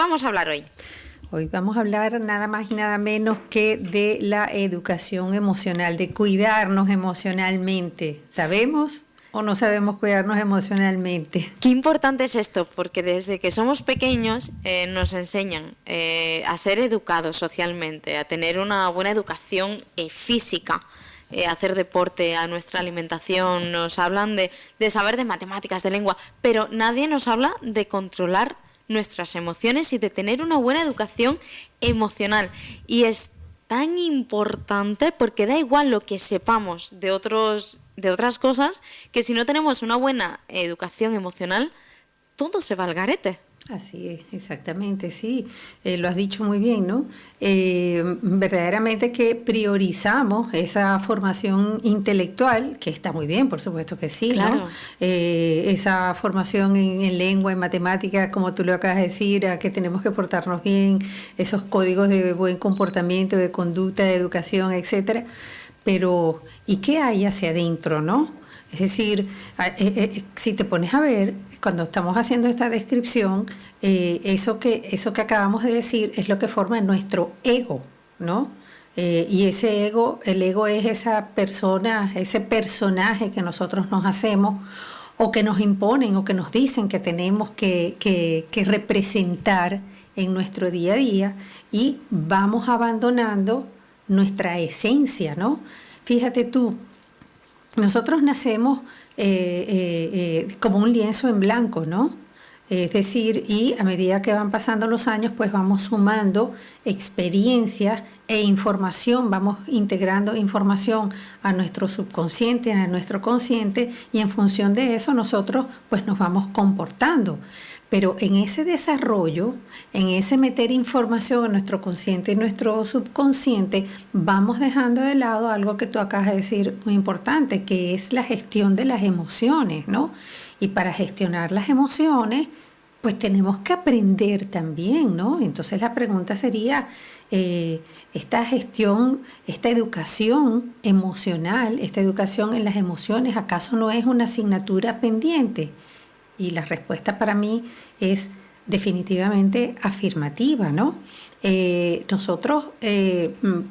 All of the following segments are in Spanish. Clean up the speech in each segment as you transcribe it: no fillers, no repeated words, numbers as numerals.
vamos a hablar hoy? Hoy vamos a hablar nada más y nada menos que de la educación emocional, de cuidarnos emocionalmente. ¿Sabemos o no sabemos cuidarnos emocionalmente? Qué importante es esto, porque desde que somos pequeños nos enseñan a ser educados socialmente, a tener una buena educación física, a hacer deporte, a nuestra alimentación. Nos hablan de saber de matemáticas, de lengua, pero nadie nos habla de controlar nuestras emociones y de tener una buena educación emocional. Y es tan importante porque da igual lo que sepamos de otras cosas, que si no tenemos una buena educación emocional, todo se va al garete. Así es, exactamente, sí, lo has dicho muy bien, ¿no? Verdaderamente que priorizamos esa formación intelectual, que está muy bien, por supuesto que sí, claro. ¿no? Esa formación en lengua, en matemáticas, como tú lo acabas de decir, a que tenemos que portarnos bien, esos códigos de buen comportamiento, de conducta, de educación, etcétera. Pero, ¿y qué hay hacia adentro, no? Es decir, si te pones a ver, cuando estamos haciendo esta descripción, eso que acabamos de decir es lo que forma nuestro ego, ¿no? Y ese ego, el ego es esa persona, ese personaje que nosotros nos hacemos o que nos imponen o que nos dicen que tenemos que representar en nuestro día a día, y vamos abandonando nuestra esencia, ¿no? Fíjate tú, nosotros nacemos como un lienzo en blanco, ¿no? Es decir, y a medida que van pasando los años, pues vamos sumando experiencias e información, vamos integrando información a nuestro subconsciente, a nuestro consciente, y en función de eso nosotros pues nos vamos comportando. Pero en ese desarrollo, en ese meter información en nuestro consciente y nuestro subconsciente, vamos dejando de lado algo que tú acabas de decir muy importante, que es la gestión de las emociones, ¿no? Y para gestionar las emociones, pues tenemos que aprender también, ¿no? Entonces la pregunta sería, esta gestión, esta educación emocional, esta educación en las emociones, ¿acaso no es una asignatura pendiente? Y la respuesta para mí es definitivamente afirmativa, ¿no? Nosotros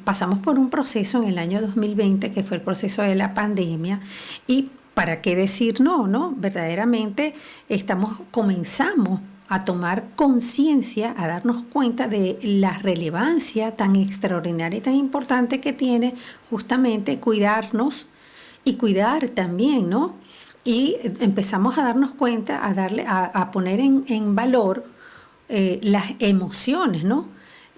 pasamos por un proceso en el año 2020, que fue el proceso de la pandemia, y ¿para qué decir no, no? Verdaderamente comenzamos a tomar conciencia, a darnos cuenta de la relevancia tan extraordinaria y tan importante que tiene justamente cuidarnos y cuidar también, ¿no? Y empezamos a darnos cuenta, a poner en valor las emociones, ¿no?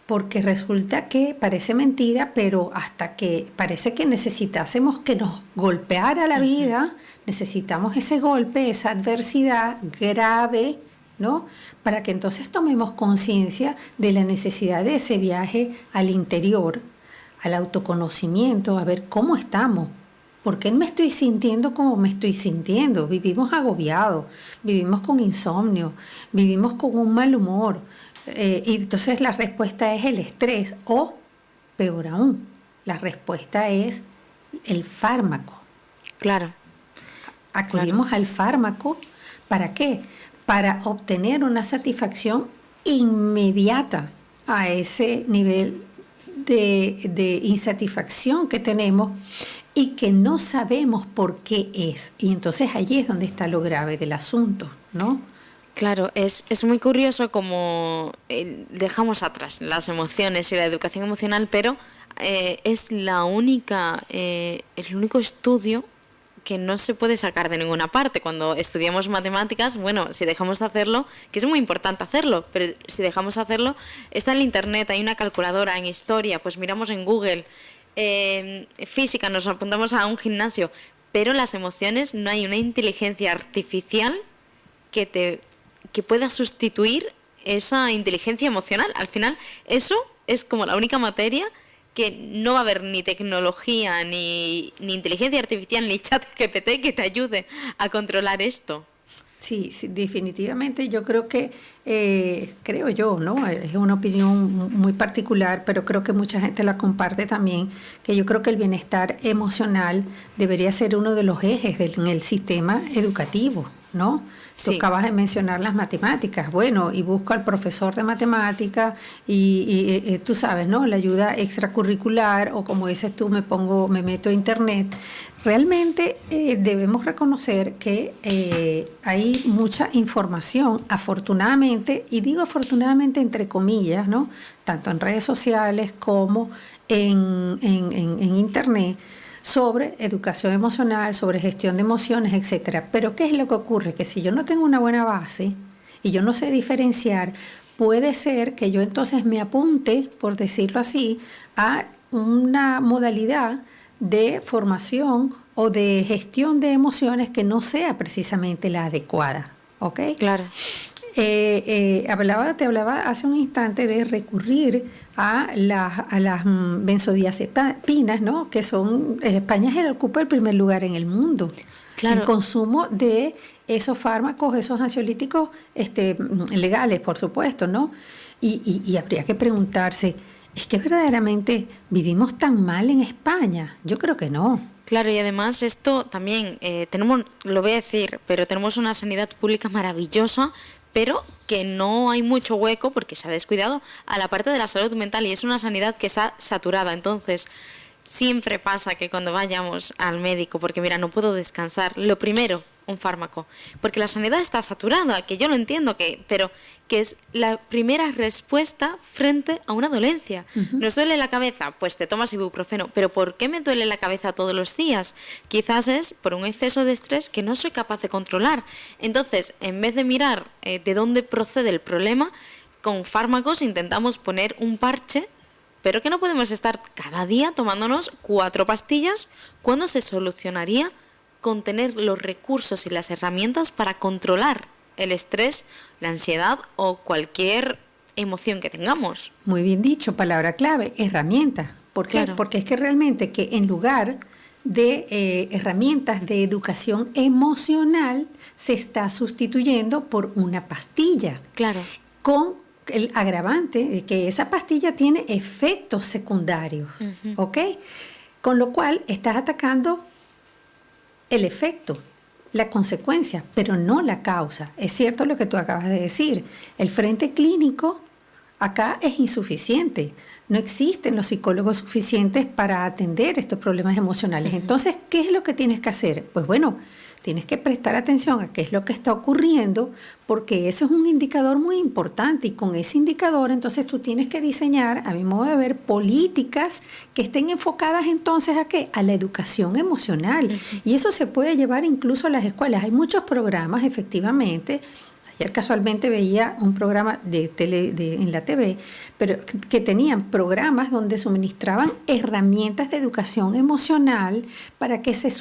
Porque resulta que parece mentira, pero hasta que parece que necesitásemos que nos golpeara la vida, necesitamos ese golpe, esa adversidad grave, ¿no? Para que entonces tomemos conciencia de la necesidad de ese viaje al interior, al autoconocimiento, a ver cómo estamos. ¿Por qué me estoy sintiendo como me estoy sintiendo? Vivimos agobiados, vivimos con insomnio, vivimos con un mal humor. Y entonces la respuesta es el estrés, o peor aún, la respuesta es el fármaco. Claro. Acudimos al fármaco, ¿para qué? Para obtener una satisfacción inmediata a ese nivel de insatisfacción que tenemos y que no sabemos por qué es. Y entonces allí es donde está lo grave del asunto, ¿no? Claro, es muy curioso cómo dejamos atrás las emociones y la educación emocional, pero es el único estudio que no se puede sacar de ninguna parte. Cuando estudiamos matemáticas, bueno, si dejamos de hacerlo, que es muy importante hacerlo, pero si dejamos de hacerlo, está en internet, hay una calculadora, en historia, pues miramos en Google, física, nos apuntamos a un gimnasio, pero las emociones, no hay una inteligencia artificial que pueda sustituir esa inteligencia emocional. Al final, eso es como la única materia que no va a haber ni tecnología, ni inteligencia artificial, ni chat GPT que te ayude a controlar esto. Sí, sí, definitivamente yo creo que, creo yo, ¿no? Es una opinión muy particular, pero creo que mucha gente la comparte también, que yo creo que el bienestar emocional debería ser uno de los ejes en el sistema educativo. ¿no? Tú Sí. acabas de mencionar las matemáticas. Bueno, y busco al profesor de matemáticas y tú sabes, ¿no? La ayuda extracurricular o como dices tú, me meto a internet. Realmente debemos reconocer que hay mucha información, afortunadamente, y digo afortunadamente entre comillas, ¿no? Tanto en redes sociales como en internet, sobre educación emocional, sobre gestión de emociones, etcétera. Pero ¿qué es lo que ocurre? Que si yo no tengo una buena base y yo no sé diferenciar, puede ser que yo entonces me apunte, por decirlo así, a una modalidad de formación o de gestión de emociones que no sea precisamente la adecuada. ¿Ok? Claro. Te hablaba hace un instante de recurrir a las benzodiazepinas, ¿no? Que son, España ocupa el primer lugar en el mundo en Claro. consumo de esos fármacos, esos ansiolíticos legales, por supuesto, ¿no? Y habría que preguntarse, ¿es que verdaderamente vivimos tan mal en España? Yo creo que no. Claro, y además esto también, tenemos, lo voy a decir, pero tenemos una sanidad pública maravillosa, pero que no hay mucho hueco porque se ha descuidado a la parte de la salud mental y es una sanidad que está saturada. Entonces, siempre pasa que cuando vayamos al médico, porque mira, no puedo descansar, lo primero, un fármaco, porque la sanidad está saturada, que yo lo entiendo, pero que es la primera respuesta frente a una dolencia. ¿Nos duele la cabeza? Pues te tomas ibuprofeno. ¿Pero por qué me duele la cabeza todos los días? Quizás es por un exceso de estrés que no soy capaz de controlar. Entonces, en vez de mirar de dónde procede el problema, con fármacos intentamos poner un parche, pero que no podemos estar cada día tomándonos 4 pastillas cuando se solucionaría con tener los recursos y las herramientas para controlar el estrés, la ansiedad o cualquier emoción que tengamos. Muy bien dicho, palabra clave, herramientas. ¿Por qué? Claro. Porque es que realmente que en lugar de herramientas de educación emocional se está sustituyendo por una pastilla. Claro. Con el agravante de que esa pastilla tiene efectos secundarios, ¿ok? Con lo cual estás atacando el efecto, la consecuencia, pero no la causa. Es cierto lo que tú acabas de decir. El frente clínico acá es insuficiente. No existen los psicólogos suficientes para atender estos problemas emocionales. Entonces, ¿qué es lo que tienes que hacer? Pues bueno, tienes que prestar atención a qué es lo que está ocurriendo, porque eso es un indicador muy importante y con ese indicador entonces tú tienes que diseñar, a mi modo de ver, políticas que estén enfocadas entonces ¿a qué? A la educación emocional. Y eso se puede llevar incluso a las escuelas. Hay muchos programas, efectivamente. Ayer casualmente veía un programa en la TV, pero que tenían programas donde suministraban herramientas de educación emocional para que se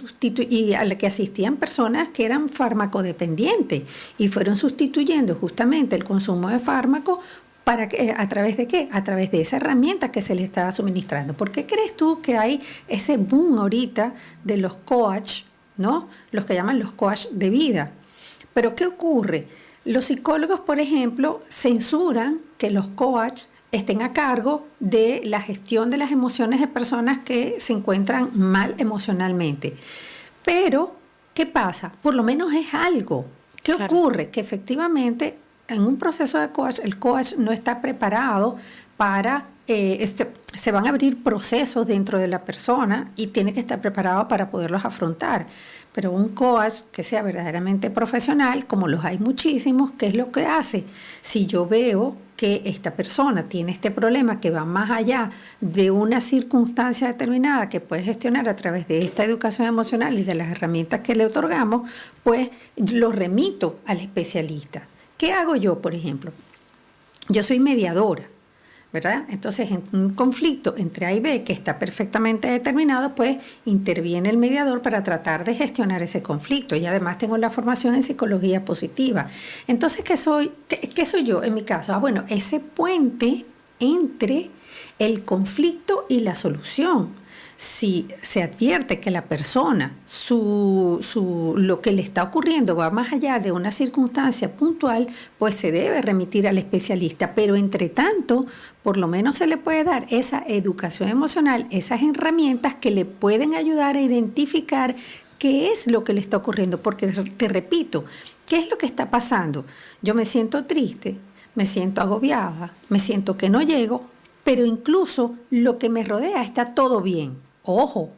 y a la que asistían personas que eran farmacodependientes y fueron sustituyendo justamente el consumo de fármacos para que, ¿a través de qué? A través de esa herramienta que se le estaba suministrando. ¿Por qué crees tú que hay ese boom ahorita de los coach, ¿no? Los que llaman los coach de vida? Pero ¿qué ocurre? Los psicólogos, por ejemplo, censuran que los coaches estén a cargo de la gestión de las emociones de personas que se encuentran mal emocionalmente. Pero, ¿qué pasa? Por lo menos es algo. ¿Qué ocurre? Que efectivamente en un proceso de coach, el coach no está preparado para... se van a abrir procesos dentro de la persona y tiene que estar preparado para poderlos afrontar. Pero un coach que sea verdaderamente profesional, como los hay muchísimos, ¿qué es lo que hace? Si yo veo que esta persona tiene este problema que va más allá de una circunstancia determinada que puede gestionar a través de esta educación emocional y de las herramientas que le otorgamos, pues lo remito al especialista. ¿Qué hago yo, por ejemplo? Yo soy mediadora, ¿verdad? Entonces, en un conflicto entre A y B que está perfectamente determinado, pues interviene el mediador para tratar de gestionar ese conflicto. Y además tengo la formación en psicología positiva. Entonces, ¿qué soy yo en mi caso? Bueno, ese puente entre el conflicto y la solución. Si se advierte que la persona, lo que le está ocurriendo va más allá de una circunstancia puntual, pues se debe remitir al especialista. Pero entre tanto, por lo menos se le puede dar esa educación emocional, esas herramientas que le pueden ayudar a identificar qué es lo que le está ocurriendo. Porque te repito, ¿Qué es lo que está pasando? Yo me siento triste, me siento agobiada, me siento que no llego, pero incluso lo que me rodea está todo bien. Ojo,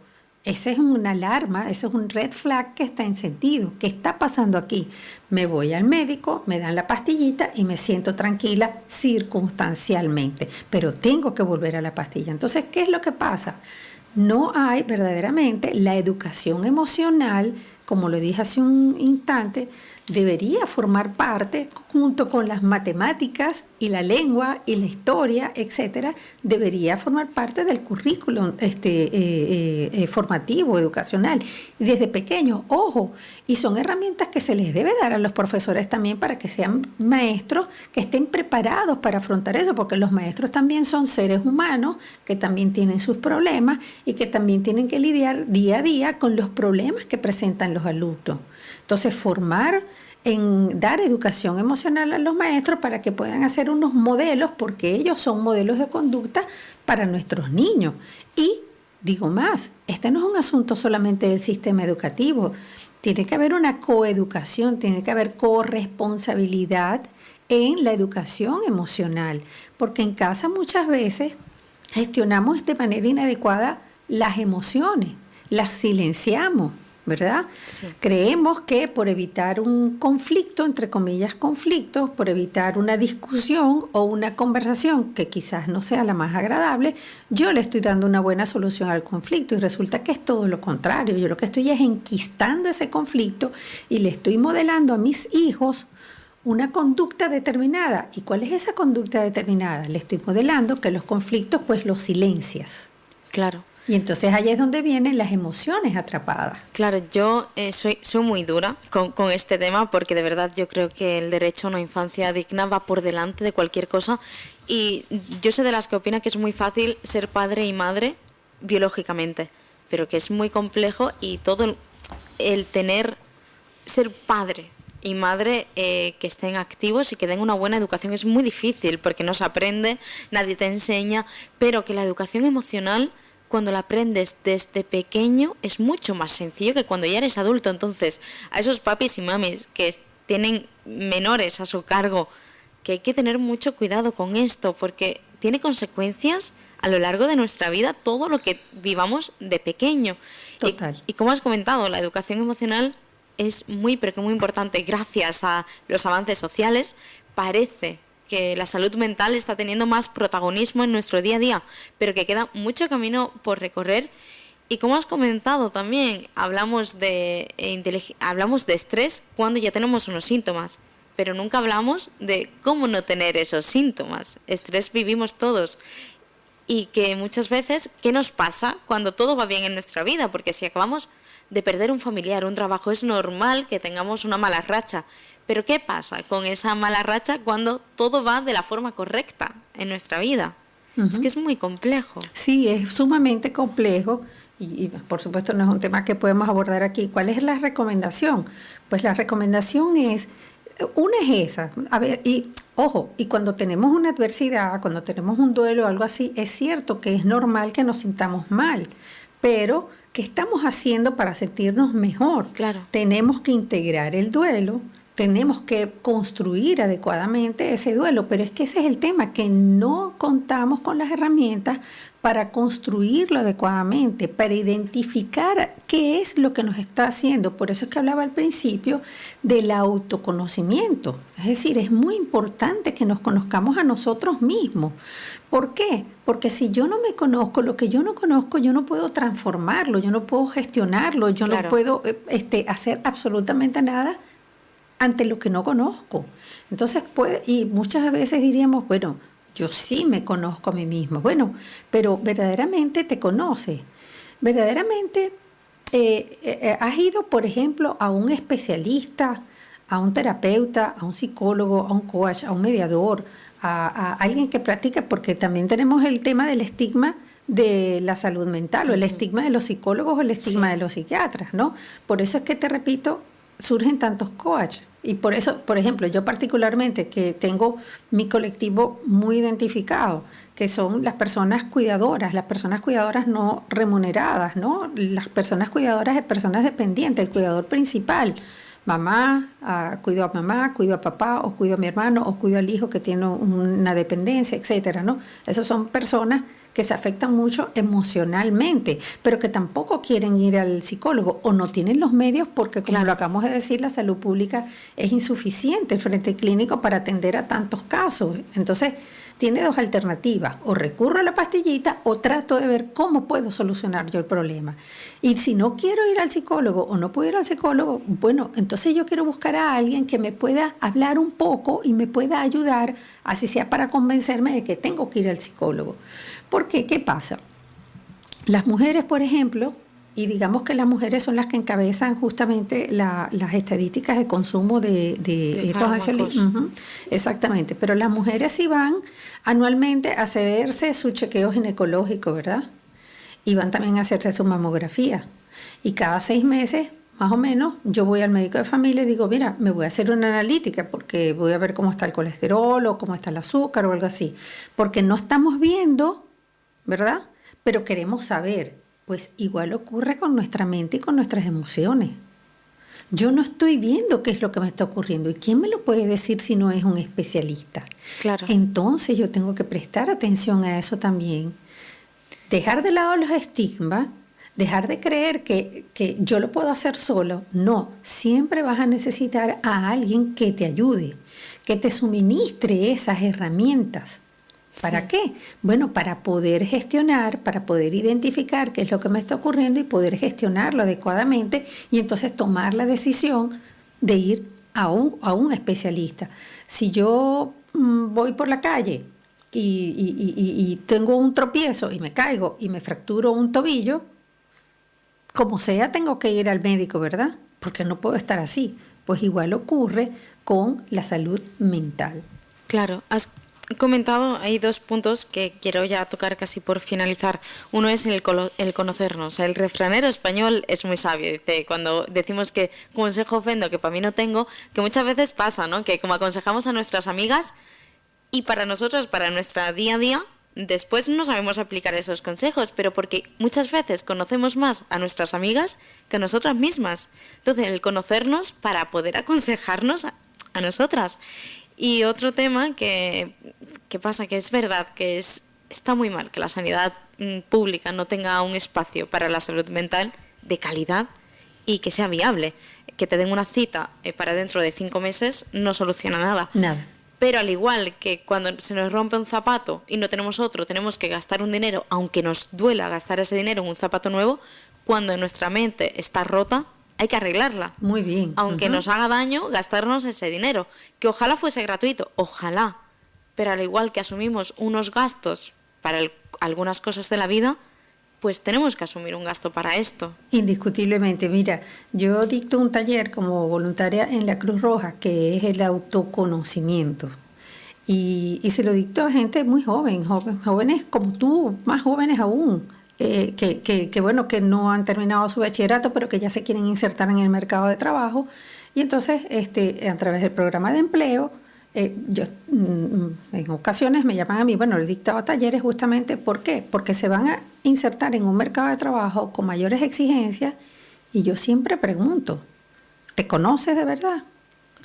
esa es una alarma, ese es un red flag que está encendido. ¿Qué está pasando aquí? Me voy al médico, me dan la pastillita y me siento tranquila circunstancialmente, pero tengo que volver a la pastilla. Entonces, ¿qué es lo que pasa? No hay verdaderamente la educación emocional, como lo dije hace un instante, debería formar parte, junto con las matemáticas y la lengua y la historia, etcétera, debería formar parte del currículum formativo, educacional. Y desde pequeños, ojo, y son herramientas que se les debe dar a los profesores también para que sean maestros que estén preparados para afrontar eso, porque los maestros también son seres humanos que también tienen sus problemas y que también tienen que lidiar día a día con los problemas que presentan los alumnos. Entonces, dar educación emocional a los maestros para que puedan hacer unos modelos, porque ellos son modelos de conducta para nuestros niños. Y digo más, este no es un asunto solamente del sistema educativo. Tiene que haber una coeducación, tiene que haber corresponsabilidad en la educación emocional, porque en casa muchas veces gestionamos de manera inadecuada las emociones, las silenciamos, ¿verdad? Sí. Creemos que por evitar un conflicto, entre comillas conflictos, por evitar una discusión o una conversación que quizás no sea la más agradable, yo le estoy dando una buena solución al conflicto y resulta que es todo lo contrario. Yo lo que estoy es enquistando ese conflicto y le estoy modelando a mis hijos una conducta determinada. ¿Y cuál es esa conducta determinada? Le estoy modelando que los conflictos pues los silencias. Claro. Y entonces allá es donde vienen las emociones atrapadas. Claro, yo soy muy dura con este tema porque de verdad yo creo que el derecho a una infancia digna va por delante de cualquier cosa y yo soy de las que opina que es muy fácil ser padre y madre biológicamente, pero que es muy complejo y todo el ser padre y madre que estén activos y que den una buena educación es muy difícil porque no se aprende, nadie te enseña, pero que la educación emocional cuando la aprendes desde pequeño es mucho más sencillo que cuando ya eres adulto. Entonces, a esos papis y mamis que tienen menores a su cargo, que hay que tener mucho cuidado con esto, porque tiene consecuencias a lo largo de nuestra vida todo lo que vivamos de pequeño. Total. Y como has comentado, la educación emocional es muy, pero que muy importante. Gracias a los avances sociales, parece que la salud mental está teniendo más protagonismo en nuestro día a día, pero que queda mucho camino por recorrer. Y como has comentado también, hablamos de estrés cuando ya tenemos unos síntomas, pero nunca hablamos de cómo no tener esos síntomas. Estrés vivimos todos. Y que muchas veces, ¿qué nos pasa cuando todo va bien en nuestra vida? Porque si acabamos de perder un familiar, un trabajo, es normal que tengamos una mala racha. Pero ¿qué pasa con esa mala racha cuando todo va de la forma correcta en nuestra vida? Uh-huh. Es que es muy complejo. Sí, es sumamente complejo y por supuesto no es un tema que podemos abordar aquí. ¿Cuál es la recomendación? Pues la recomendación es, una es esa, a ver, y ojo, y cuando tenemos una adversidad, cuando tenemos un duelo o algo así, es cierto que es normal que nos sintamos mal, pero ¿qué estamos haciendo para sentirnos mejor? Claro. Tenemos que integrar el duelo. Tenemos que construir adecuadamente ese duelo, pero es que ese es el tema, que no contamos con las herramientas para construirlo adecuadamente, para identificar qué es lo que nos está haciendo. Por eso es que hablaba al principio del autoconocimiento. Es decir, es muy importante que nos conozcamos a nosotros mismos. ¿Por qué? Porque si yo no me conozco, lo que yo no conozco, yo no puedo transformarlo, yo no puedo gestionarlo, yo no puedo hacer absolutamente nada ante lo que no conozco. Entonces y muchas veces diríamos, bueno, yo sí me conozco a mí mismo. Bueno, pero verdaderamente te conoces. Verdaderamente has ido, por ejemplo, a un especialista, a un terapeuta, a un psicólogo, a un coach, a un mediador, a alguien que practique, porque también tenemos el tema del estigma de la salud mental, o el estigma de los psicólogos o el estigma de los psiquiatras, ¿no? Por eso es que te repito, surgen tantos coaches. Y por eso, por ejemplo, yo particularmente que tengo mi colectivo muy identificado, que son las personas cuidadoras no remuneradas, ¿no? Las personas cuidadoras de personas dependientes, el cuidador principal. mamá, cuido a mamá, cuido a papá, o cuido a mi hermano, o cuido al hijo que tiene una dependencia, etcétera, ¿no? Esas son personas que se afectan mucho emocionalmente, pero que tampoco quieren ir al psicólogo o no tienen los medios porque, como lo acabamos de decir, la salud pública es insuficiente, el frente clínico, para atender a tantos casos. Entonces, tiene dos alternativas: o recurro a la pastillita o trato de ver cómo puedo solucionar yo el problema. Y si no quiero ir al psicólogo o no puedo ir al psicólogo, bueno, entonces yo quiero buscar a alguien que me pueda hablar un poco y me pueda ayudar, así sea para convencerme de que tengo que ir al psicólogo. Porque, ¿qué pasa? Las mujeres, por ejemplo, y digamos que las mujeres son las que encabezan justamente las estadísticas de consumo de estos ansiolíticos. Exactamente, pero las mujeres sí van anualmente a hacerse su chequeo ginecológico, ¿verdad? Y van también a hacerse su mamografía. Y cada 6 meses, más o menos, yo voy al médico de familia y digo, mira, me voy a hacer una analítica porque voy a ver cómo está el colesterol o cómo está el azúcar o algo así. Porque no estamos viendo, ¿verdad? Pero queremos saber. Pues igual ocurre con nuestra mente y con nuestras emociones. Yo no estoy viendo qué es lo que me está ocurriendo. ¿Y quién me lo puede decir si no es un especialista? Claro. Entonces yo tengo que prestar atención a eso también. Dejar de lado los estigmas, dejar de creer que yo lo puedo hacer solo. No, siempre vas a necesitar a alguien que te ayude, que te suministre esas herramientas. ¿Para qué? Bueno, para poder gestionar, para poder identificar qué es lo que me está ocurriendo y poder gestionarlo adecuadamente y entonces tomar la decisión de ir a un especialista. Si yo voy por la calle y tengo un tropiezo y me caigo y me fracturo un tobillo, como sea tengo que ir al médico, ¿verdad? Porque no puedo estar así. Pues igual ocurre con la salud mental. Claro, has comentado, hay 2 puntos que quiero ya tocar casi por finalizar. Uno es el conocernos. El refranero español es muy sabio. Dice, cuando decimos que consejo ofendo, que para mí no tengo, que muchas veces pasa, ¿no? Que como aconsejamos a nuestras amigas y para nosotros, para nuestra día a día, después no sabemos aplicar esos consejos, pero porque muchas veces conocemos más a nuestras amigas que a nosotras mismas. Entonces, el conocernos para poder aconsejarnos a nosotras. Y otro tema que pasa, que es verdad, que está muy mal que la sanidad pública no tenga un espacio para la salud mental de calidad y que sea viable. Que te den una cita para dentro de 5 meses no soluciona nada. Nada. Pero al igual que cuando se nos rompe un zapato y no tenemos otro, tenemos que gastar un dinero, aunque nos duela gastar ese dinero en un zapato nuevo, cuando nuestra mente está rota, hay que arreglarla. Muy bien. Aunque nos haga daño, gastarnos ese dinero. Que ojalá fuese gratuito, ojalá. Pero al igual que asumimos unos gastos para algunas cosas de la vida, pues tenemos que asumir un gasto para esto. Indiscutiblemente. Mira, yo dicto un taller como voluntaria en la Cruz Roja, que es el autoconocimiento. Y se lo dicto a gente muy joven, jóvenes como tú, más jóvenes aún. Bueno, que no han terminado su bachillerato, pero que ya se quieren insertar en el mercado de trabajo. Y entonces, a través del programa de empleo, yo en ocasiones me llaman a mí, bueno, he dictado talleres justamente, ¿por qué? Porque se van a insertar en un mercado de trabajo con mayores exigencias y yo siempre pregunto, ¿te conoces de verdad?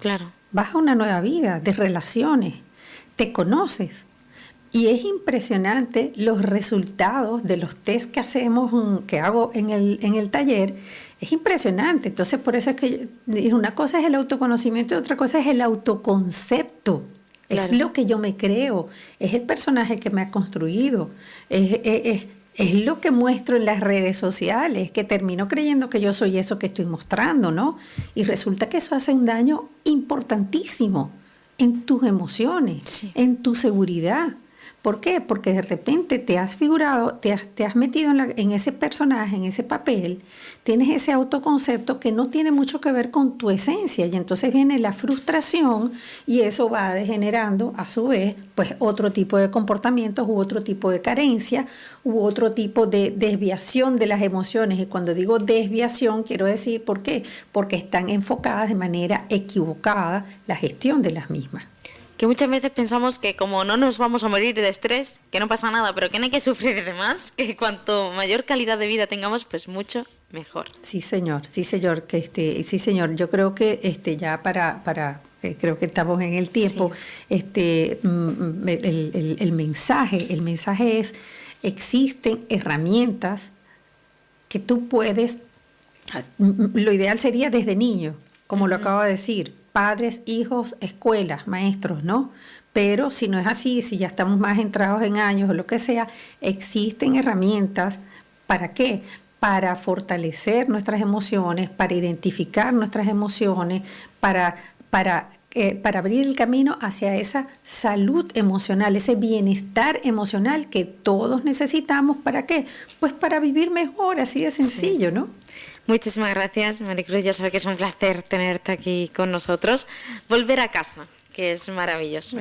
Claro. Vas a una nueva vida de relaciones, ¿te conoces? Y es impresionante los resultados de los test que hacemos, que hago en el taller. Es impresionante. Entonces, por eso es que una cosa es el autoconocimiento y otra cosa es el autoconcepto. Claro. Es lo que yo me creo, es el personaje que me ha construido, es lo que muestro en las redes sociales, que termino creyendo que yo soy eso que estoy mostrando, ¿no? Y resulta que eso hace un daño importantísimo en tus emociones, sí, en tu seguridad. ¿Por qué? Porque de repente te has figurado, te has metido en ese personaje, en ese papel, tienes ese autoconcepto que no tiene mucho que ver con tu esencia y entonces viene la frustración y eso va degenerando a su vez pues otro tipo de comportamientos u otro tipo de carencia u otro tipo de desviación de las emociones. Y cuando digo desviación quiero decir ¿por qué? Porque están enfocadas de manera equivocada la gestión de las mismas. Que muchas veces pensamos que como no nos vamos a morir de estrés, que no pasa nada, pero que no hay que sufrir de más, que cuanto mayor calidad de vida tengamos, pues mucho mejor. Sí, señor, sí, señor. Yo creo que ya creo que estamos en el tiempo. Sí. El mensaje es: existen herramientas que tú puedes. Lo ideal sería desde niño, como lo acabo de decir, padres, hijos, escuelas, maestros, ¿no? Pero si no es así, si ya estamos más entrados en años o lo que sea, existen herramientas. ¿Para qué? Para fortalecer nuestras emociones, para identificar nuestras emociones, para abrir el camino hacia esa salud emocional, ese bienestar emocional que todos necesitamos. ¿Para qué? Pues para vivir mejor, así de sencillo, ¿no? Muchísimas gracias, Maricruz. Ya sabes que es un placer tenerte aquí con nosotros. Volver a casa, que es maravilloso.